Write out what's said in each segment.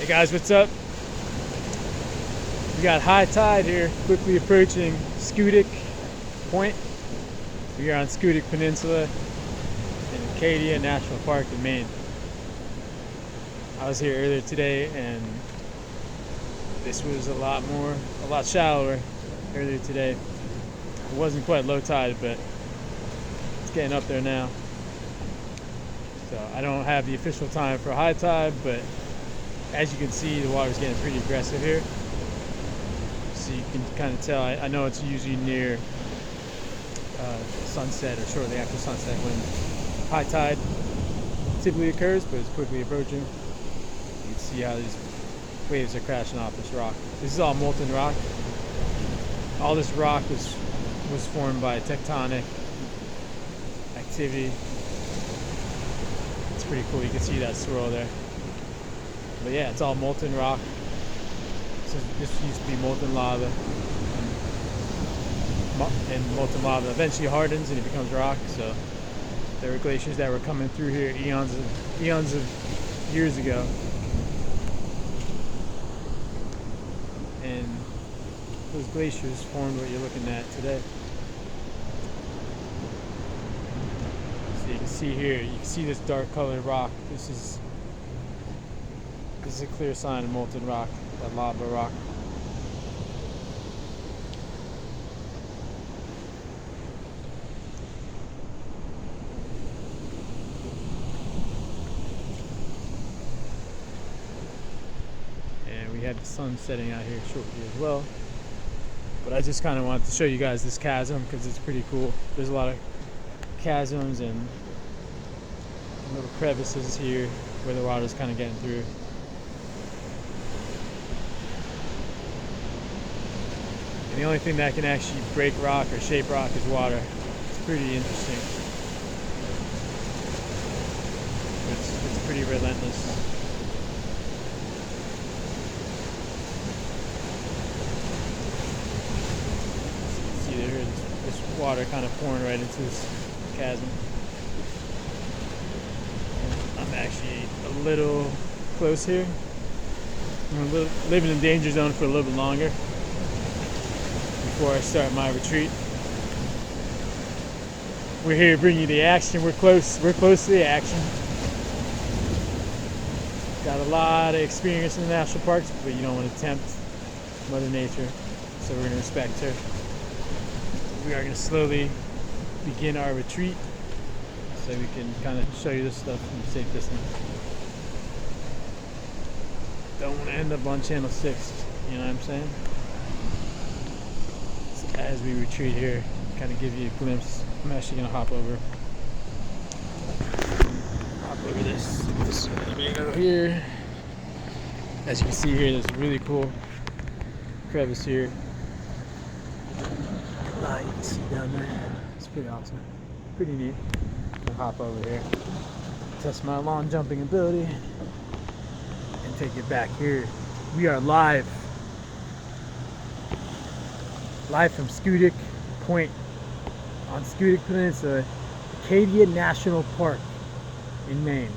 Hey guys, what's up? We got high tide here, quickly approaching Schoodic Point. We are on Schoodic Peninsula in Acadia National Park in Maine. I was here earlier today and this was a lot shallower earlier today. It wasn't quite low tide, but it's getting up there now. So I don't have the official time for high tide, but as you can see, the water's getting pretty aggressive here. So you can kind of tell, I know it's usually near sunset or shortly after sunset when high tide typically occurs, but it's quickly approaching. You can see how these waves are crashing off this rock. This is all molten rock. All this rock was formed by tectonic activity. It's pretty cool. You can see that swirl there. But yeah, it's all molten rock. This used to be molten lava. And molten lava eventually hardens and it becomes rock. So there were glaciers that were coming through here eons of years ago. And those glaciers formed what you're looking at today. So you can see here, you can see this dark colored rock. This is a clear sign of molten rock, that lava rock. And we have the sun setting out here shortly as well. But I just kind of wanted to show you guys this chasm because it's pretty cool. There's a lot of chasms and little crevices here where the water's kind of getting through. And the only thing that can actually break rock or shape rock is water. It's pretty interesting. It's pretty relentless. See there, this water kind of pouring right into this chasm. And I'm actually a little close here. I'm living in the danger zone for a little bit longer before I start my retreat. We're here to bring you the action. We're close to the action. Got a lot of experience in the national parks, but you don't want to tempt Mother Nature, so we're going to respect her. We are going to slowly begin our retreat so we can kind of show you this stuff from a safe distance. Don't want to end up on channel 6, you know what I'm saying? As we retreat here, kind of give you a glimpse. I'm actually gonna hop over this elevator here. As you can see here, there's a really cool crevice here. You can see down there. It's pretty awesome, pretty neat. I'm gonna hop over here, test my long jumping ability, and take it back here. We are live from Schoodic Point on Schoodic Peninsula, Acadia National Park in Maine.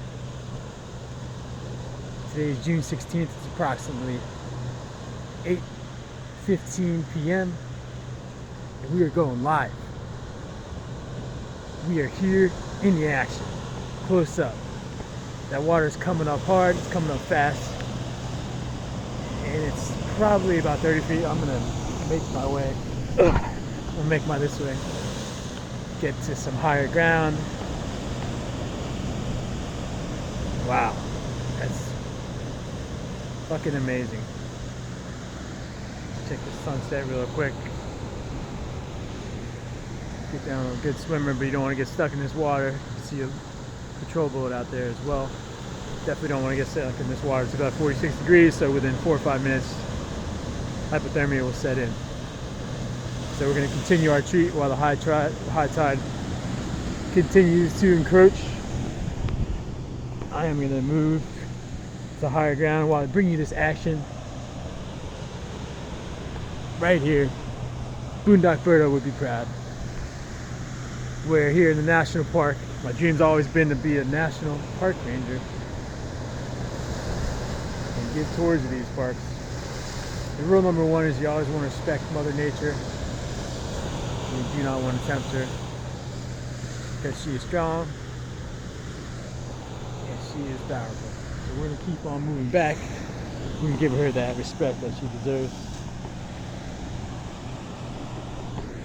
Today is June 16th. It's approximately 8:15 p.m. and we are going live. We are here in the action, close up. That water is coming up hard, it's coming up fast, and it's probably about 30 feet. I'm gonna make my way. I'll make my this way. Get to some higher ground. Wow, that's fucking amazing. Check the sunset real quick. Get down a good swimmer, but you don't want to get stuck in this water. You see a patrol boat out there as well. Definitely don't want to get stuck in this water. It's about 46 degrees, so within 4 or 5 minutes, hypothermia will set in. So we're going to continue our retreat while the high tide continues to encroach. I am going to move to higher ground while I bring you this action. Right here, Boondock Birdo would be proud. We're here in the national park. My dream's always been to be a national park ranger. And give tours of these parks. The rule number one is you always want to respect Mother Nature. You do not want to tempt her, because she is strong and she is powerful. So we're going to keep on moving back. We're going to give her that respect that she deserves.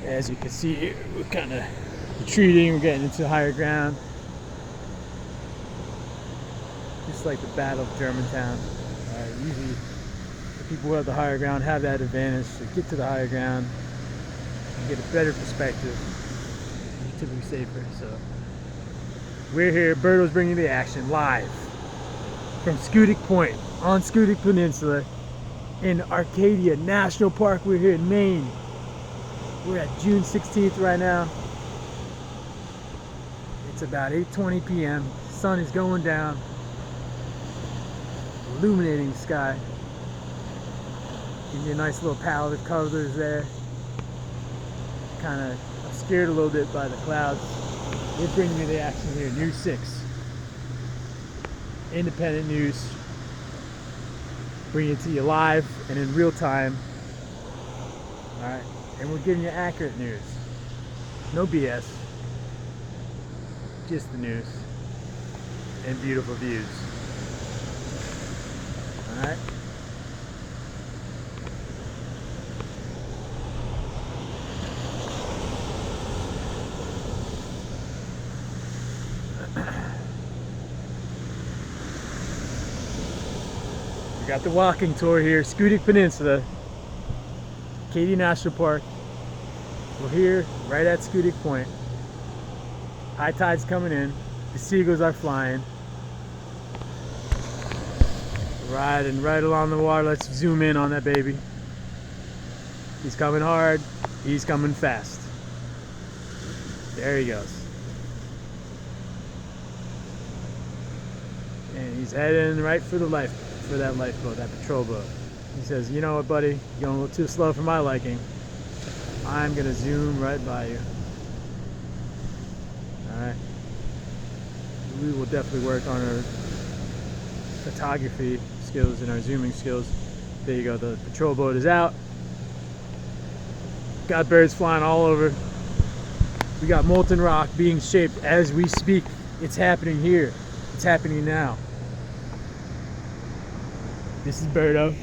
As you can see here, we're kind of retreating, we're getting into higher ground. Just like the Battle of Germantown. Usually the people who have the higher ground have that advantage to get to the higher ground and get a better perspective. It's typically safer. So we're here, Berto's bringing the action live from Schoodic Point on Schoodic Peninsula in Acadia National Park. We're here in Maine. We're at June 16th right now. It's about 8:20 p.m. Sun is going down, illuminating the sky. Give you a nice little palette of colors there. Kind of obscured a little bit by the clouds. We're bringing you the action here. News 6. Independent news. Bringing it to you live and in real time. Alright. And we're giving you accurate news. No BS. Just the news. And beautiful views. Alright? We got the walking tour here, Schoodic Peninsula, Acadia National Park. We're here right at Schoodic Point. High tide's coming in. The seagulls are flying. Riding right along the water. Let's zoom in on that baby. He's coming hard. He's coming fast. There he goes. And he's heading right for the that lifeboat, that patrol boat. He says, you know what, buddy? You're going a little too slow for my liking. I'm gonna zoom right by you. Alright. We will definitely work on our photography skills and our zooming skills. There you go, the patrol boat is out. Got birds flying all over. We got molten rock being shaped as we speak. It's happening here. It's happening now. This is Berto.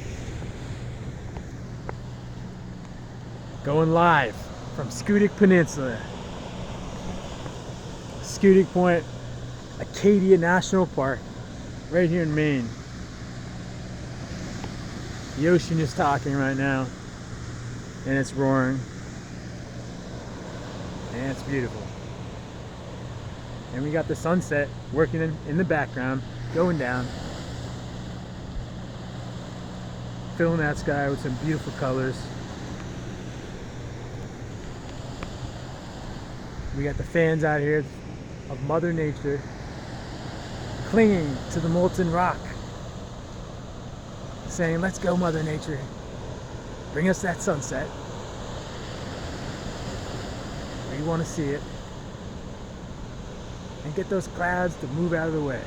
Going live from Schoodic Peninsula. Schoodic Point, Acadia National Park, right here in Maine. The ocean is talking right now, and it's roaring, and it's beautiful. And we got the sunset working in the background, going down, filling that sky with some beautiful colors. We got the fans out here of Mother Nature clinging to the molten rock, saying, let's go, Mother Nature. Bring us that sunset. We want to see it. And get those clouds to move out of the way.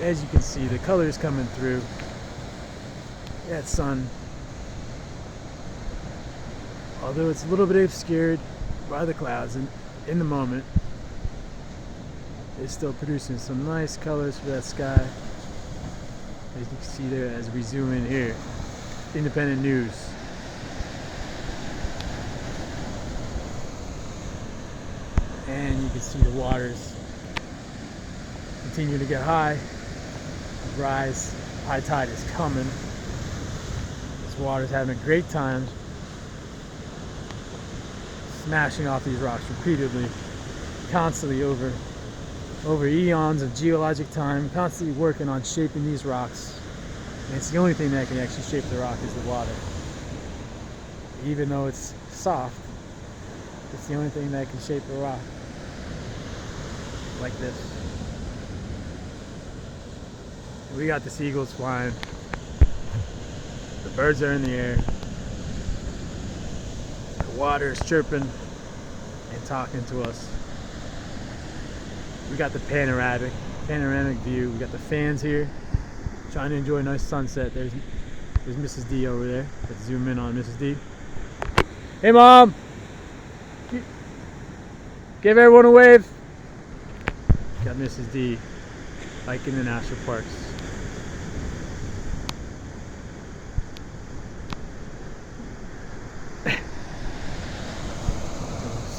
As you can see, the colors coming through. That sun, although it's a little bit obscured by the clouds and in the moment, it's still producing some nice colors for that sky. As you can see there as we zoom in here. Independent news. And you can see the waters continue to get high, rise. High tide is coming. This water's having a great time, smashing off these rocks repeatedly, constantly over eons of geologic time, constantly working on shaping these rocks. And it's the only thing that can actually shape the rock is the water. Even though it's soft, it's the only thing that can shape a rock like this. We got the seagulls flying. The birds are in the air. The water is chirping and talking to us. We got the panoramic view. We got the fans here trying to enjoy a nice sunset. There's Mrs. D over there. Let's zoom in on Mrs. D. Hey, Mom! Give everyone a wave. Got Mrs. D hiking the national parks.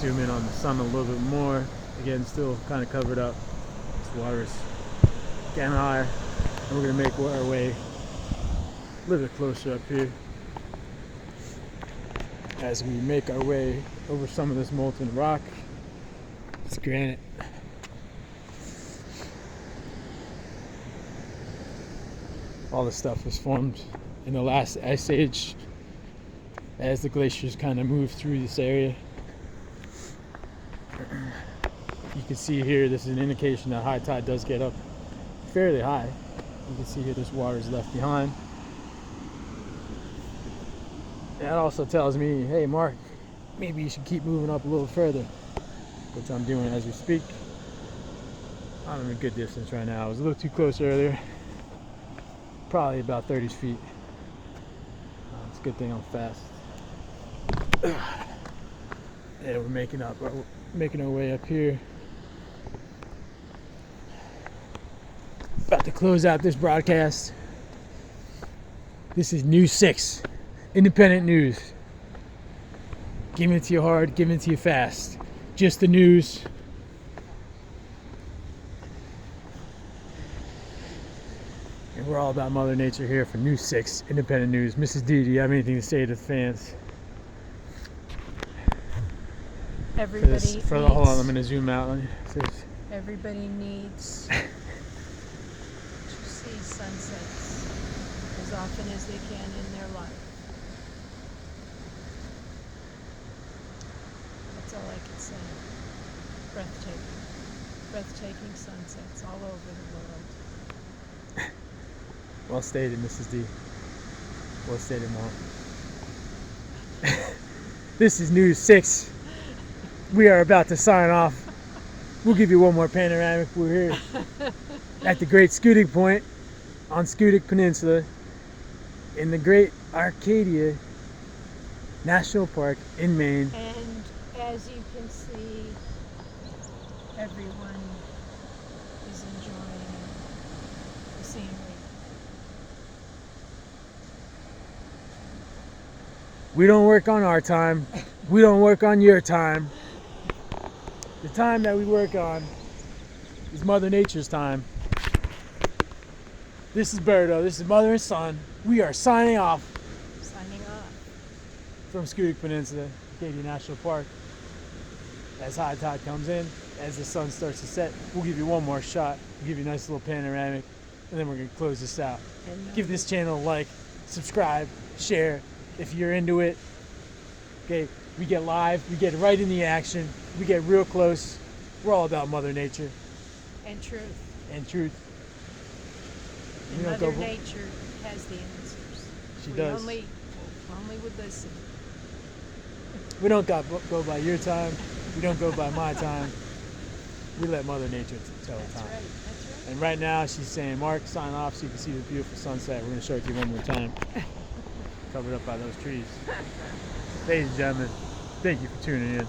Zoom in on the sun a little bit more. Again, still kind of covered up. This water is getting higher. And we're going to make our way a little bit closer up here as we make our way over some of this molten rock. It's granite. All this stuff was formed in the last ice age as the glaciers kind of moved through this area. You can see here, this is an indication that high tide does get up fairly high. You can see here this water is left behind. That also tells me, hey Mark, maybe you should keep moving up a little further, which I'm doing as we speak. I'm in a good distance right now. I was a little too close earlier, probably about 30 feet. It's a good thing I'm fast. Yeah, we're making our way up here. About to close out this broadcast. This is News 6, independent news. Giving it to you hard, giving it to you fast. Just the news. And we're all about Mother Nature here for News 6, independent news. Mrs. D, do you have anything to say to the fans? Everybody hold on, I'm going to zoom out on you. Everybody needs to see sunsets as often as they can in their life. That's all I can say. Breathtaking sunsets all over the world. Well stated, Mrs. D. Well stated, Mom. This is News 6. We are about to sign off. We'll give you one more panoramic. We're here at the Great Schoodic Point on Schoodic Peninsula in the Great Acadia National Park in Maine. And as you can see, everyone is enjoying the scenery. We don't work on our time. We don't work on your time. The time that we work on is Mother Nature's time. This is Berto. This is Mother and Son. We are signing off. Signing off. From Schoodic Peninsula, Acadia National Park. As high tide comes in, as the sun starts to set, we'll give you one more shot. We'll give you a nice little panoramic, and then we're going to close this out. Give this channel a like, subscribe, share if you're into it. Okay, we get live, we get right in the action, we get real close. We're all about Mother Nature. And truth. And truth. And Mother Nature has the answers. She does. Only would listen. We don't go by your time. We don't go by my time. We let Mother Nature tell her time. Right. That's right. And right now she's saying, Mark, sign off so you can see the beautiful sunset. We're going to show it to you one more time. Covered up by those trees. Ladies and gentlemen, thank you for tuning in.